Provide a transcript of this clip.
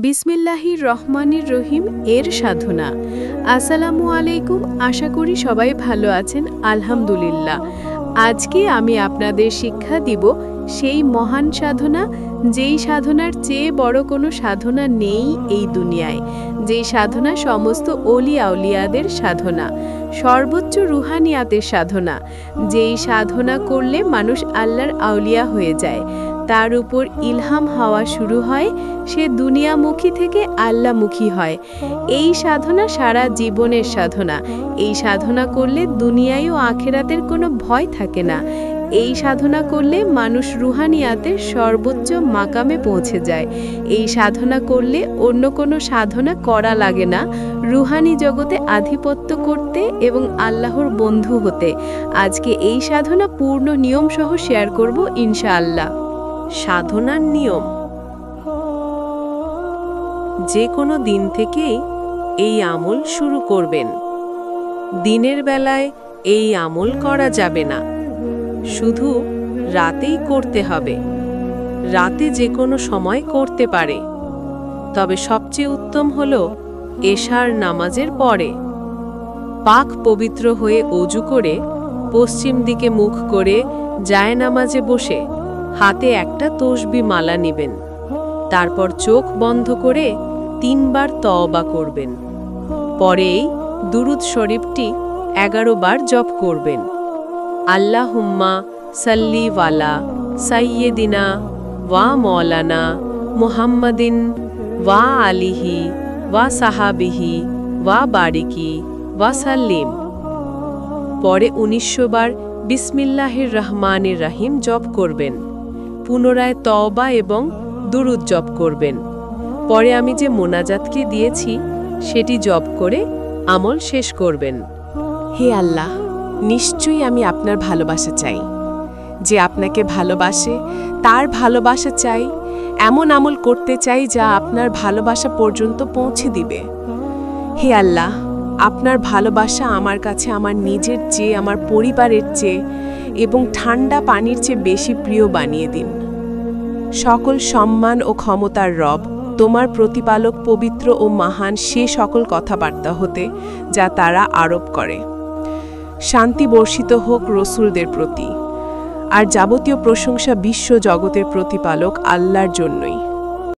বিসমিল্লাহির রহমানির রহিম এর সাধনা। আসসালামু আলাইকুম। আশা করি সবাই ভালো আছেন। আলহামদুলিল্লাহ। আজকে আমি আপনাদের শিক্ষা দিব সেই মহান সাধনা, যেই সাধনার চেয়ে বড় কোনো সাধনা নেই এই দুনিয়ায়, যেই সাধনা সমস্ত অলি আউলিয়াদের সাধনা, সর্বোচ্চ রুহানিয়াতের সাধনা, যেই সাধনা করলে মানুষ আল্লাহর আউলিয়া হয়ে যায়, তার উপর ইলহাম হওয়া শুরু হয়, সে দুনিয়ামুখী থেকে আল্লামুখী হয়। এই সাধনা সারা জীবনের সাধনা। এই সাধনা করলে দুনিয়ায় ও আখেরাতের কোনো ভয় থাকে না। এই সাধনা করলে মানুষ রুহানিয়াতের সর্বোচ্চ মাকামে পৌঁছে যায়। এই সাধনা করলে অন্য কোনো সাধনা করা লাগে না, রুহানি জগতে আধিপত্য করতে এবং আল্লাহর বন্ধু হতে। আজকে এই সাধনা পূর্ণ নিয়মসহ শেয়ার করব ইনশাআল্লাহ। সাধনার নিয়ম। যে কোনো দিন থেকেই এই আমল শুরু করবেন। দিনের বেলায় এই আমল করা যাবে না, শুধু রাতেই করতে হবে। রাতে যে কোনো সময় করতে পারে, তবে সবচেয়ে উত্তম হল এশার নামাজের পরে। পাক পবিত্র হয়ে অজু করে পশ্চিম দিকে মুখ করে জায়নামাজে বসে হাতে একটা তসবি মালা নেবেন। তারপর চোখ বন্ধ করে 3 বার তওবা করবেন। পরেই দুরুদ শরীফটি 11 বার জপ করবেন। আল্লাহুম্মা সাল্লি ওয়ালা সাইয়্যিদিনা ওয়া মাওলানা মুহাম্মাদিন ওয়া আলিহি ওয়া সাহাবিহি ওয়া বারিকি ওয়া সাল্লিম। পরে 1900 বার বিসমিল্লাহির রহমানির রহিম জপ করবেন। পুনরায় তওবা এবং দুরুদ জপ করবেন। পরে আমি যে মোনাজাতকে দিয়েছি সেটি জপ করে আমল শেষ করবেন। হে আল্লাহ, নিশ্চয়ই আমি আপনার ভালোবাসা চাই। যে আপনাকে ভালোবাসে তার ভালোবাসা চাই। এমন আমল করতে চাই যা আপনার ভালোবাসা পর্যন্ত পৌঁছে দিবে। হে আল্লাহ, আপনার ভালোবাসা আমার কাছে আমার নিজের চেয়ে, আমার পরিবারের চেয়ে এবং ঠান্ডা পানির চেয়ে বেশি প্রিয় বানিয়ে দিন। সকল সম্মান ও ক্ষমতার রব, তোমার প্রতিপালক পবিত্র ও মহান সে সকল কথাবার্তা হতে যা তারা আরোপ করে। শান্তি বর্ষিত হোক রসুলদের প্রতি, আর যাবতীয় প্রশংসা বিশ্ব জগতের প্রতিপালক আল্লাহর জন্যই।